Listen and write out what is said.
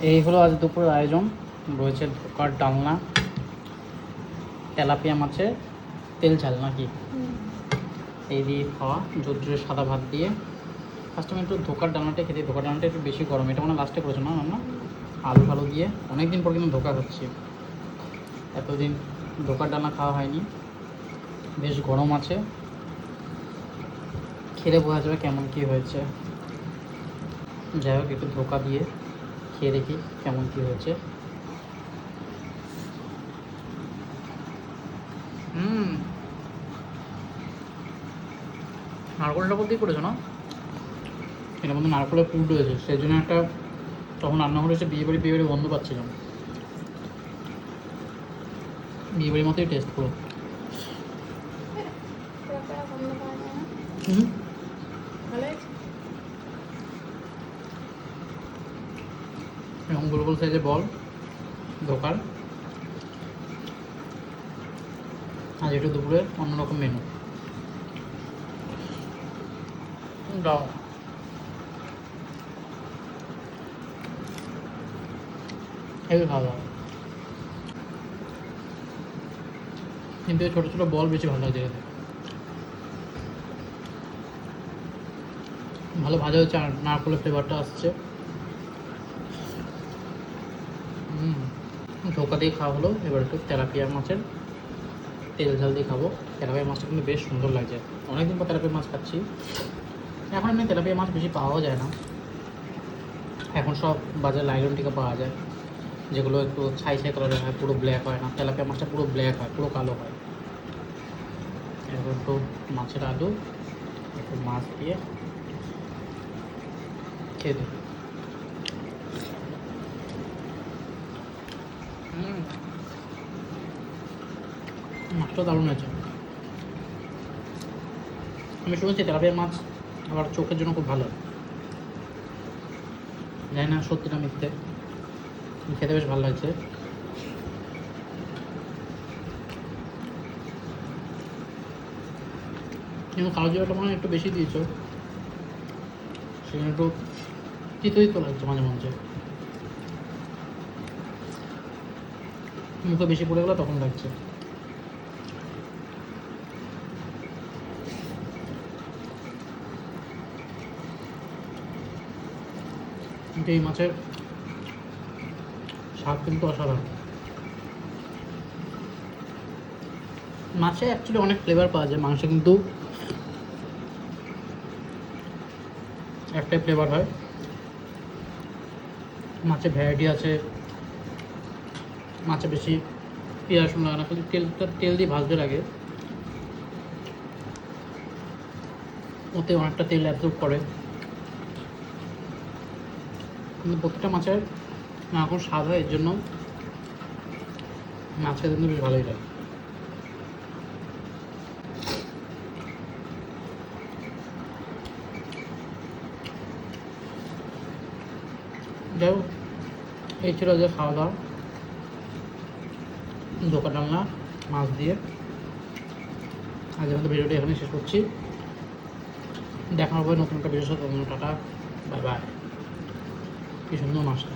এই হলো আজ দুপুরের আয়োজন। রয়েছে ধোকার ডালনা, তেলাপিয়া মাছের তেল ঝাল নাকি এই দিয়ে খাওয়া জোরে সাদা ভাত দিয়ে। ফার্স্ট আমি একটু ধোকার ডালনাটা খেতে, ধোকার ডালনাটা একটু বেশি গরম, এটা মানে লাস্টে করেছো না রান্না? আলু ফালু দিয়ে অনেক দিন পর কিন্তু ধোকা খাচ্ছি, এতদিন ধোকার ডালনা খাওয়া হয়নি। বেশ গরম আছে, খেলে বোঝা যাবে কেমন কী হয়েছে। যাই হোক, একটু ধোকা দিয়ে খেয়ে দেখি কেমন কী হয়েছে। নারকল টাকল দিয়ে করেছো না? এটার মধ্যে নারকলের পুর রয়েছে, সেই জন্য একটা তখন রান্নাঘরে এসে বিয়ে বাড়ি গন্ধ পাচ্ছিলাম। বিয়ে বাড়ির মতোই টেস্ট করো। এরকম গোল গোল সাইজে বল দোকান। আজ একটু দুপুরে অন্যরকম মেনু। দাও হেভি খাওয়া দাওয়া, কিন্তু এই ছোটো ছোটো বল বেশি ভালো লাগে দেখতে। ভালো ভাজা হচ্ছে আর নারকলের ফ্লেভারটা আসছে। ধোকা দিয়ে খাওয়া হলো। এবার একটু তেলাপিয়া মাছের তেল ঝাল দিয়ে খাবো। তেলাপিয়া মাছটা কিন্তু বেশ সুন্দর লাগছে, অনেকদিন পর তেলাপিয়া মাছ খাচ্ছি। এখন এমনি তেলাপিয়া মাছ বেশি পাওয়াও যায় না, এখন সব বাজারে লাইলন টিকা পাওয়া যায়, যেগুলো একটু ছাই ছাই কালারের হয়, পুরো ব্ল্যাক হয় না। তেলাপিয়া মাছটা পুরো ব্ল্যাক হয়, পুরো কালো হয়। এরকম একটু মাছের আলু, একটু মাছ দিয়ে খেয়ে দেখি। মাছটা দারুণ হয়েছে। আমি শুনেছি তেলাপিয়া মাছ আবার চোখের জন্য খুব ভালো, জানি না সত্যি না মিথ্যে, খেতে বেশ ভালো লাগছে। কিন্তু কালো জিরাটা মনে হয় একটু বেশি দিয়েছো, সেখানে একটু তিতো তিতো লাগছে মাঝে মাঝে, মুখে বেশি পড়ে গেলো তখন লাগছে। কিন্তু এই মাছের স্বাদ কিন্তু অসাধারণ। মাছে অ্যাকচুয়ালি অনেক ফ্লেভার পাওয়া যায়, মাংসে কিন্তু একটাই ফ্লেভার হয়। মাছে ভ্যারাইটি আছে, মাছে বেশি পেঁয়াজ রসুন লাগে না, খালি তেল দিয়ে ভাজতে লাগে, ওতে অনেকটা তেল অ্যাবজর্ব করে। কিন্তু প্রত্যেকটা মাছের না এখন স্বাদ হয়, এর জন্য মাছ খেতে কিন্তু বেশ ভালোই লাগে। যাই হোক, এই ছিল যে খাওয়া দাওয়া, ধোকা ডালনা মাছ দিয়ে। আজকের মতো ভিডিওটি এখানে শেষ করছি। দেখা হবে নতুন একটা ভিডিওর সাথে। Tata, bye bye. কি সুন্দর মাছটা।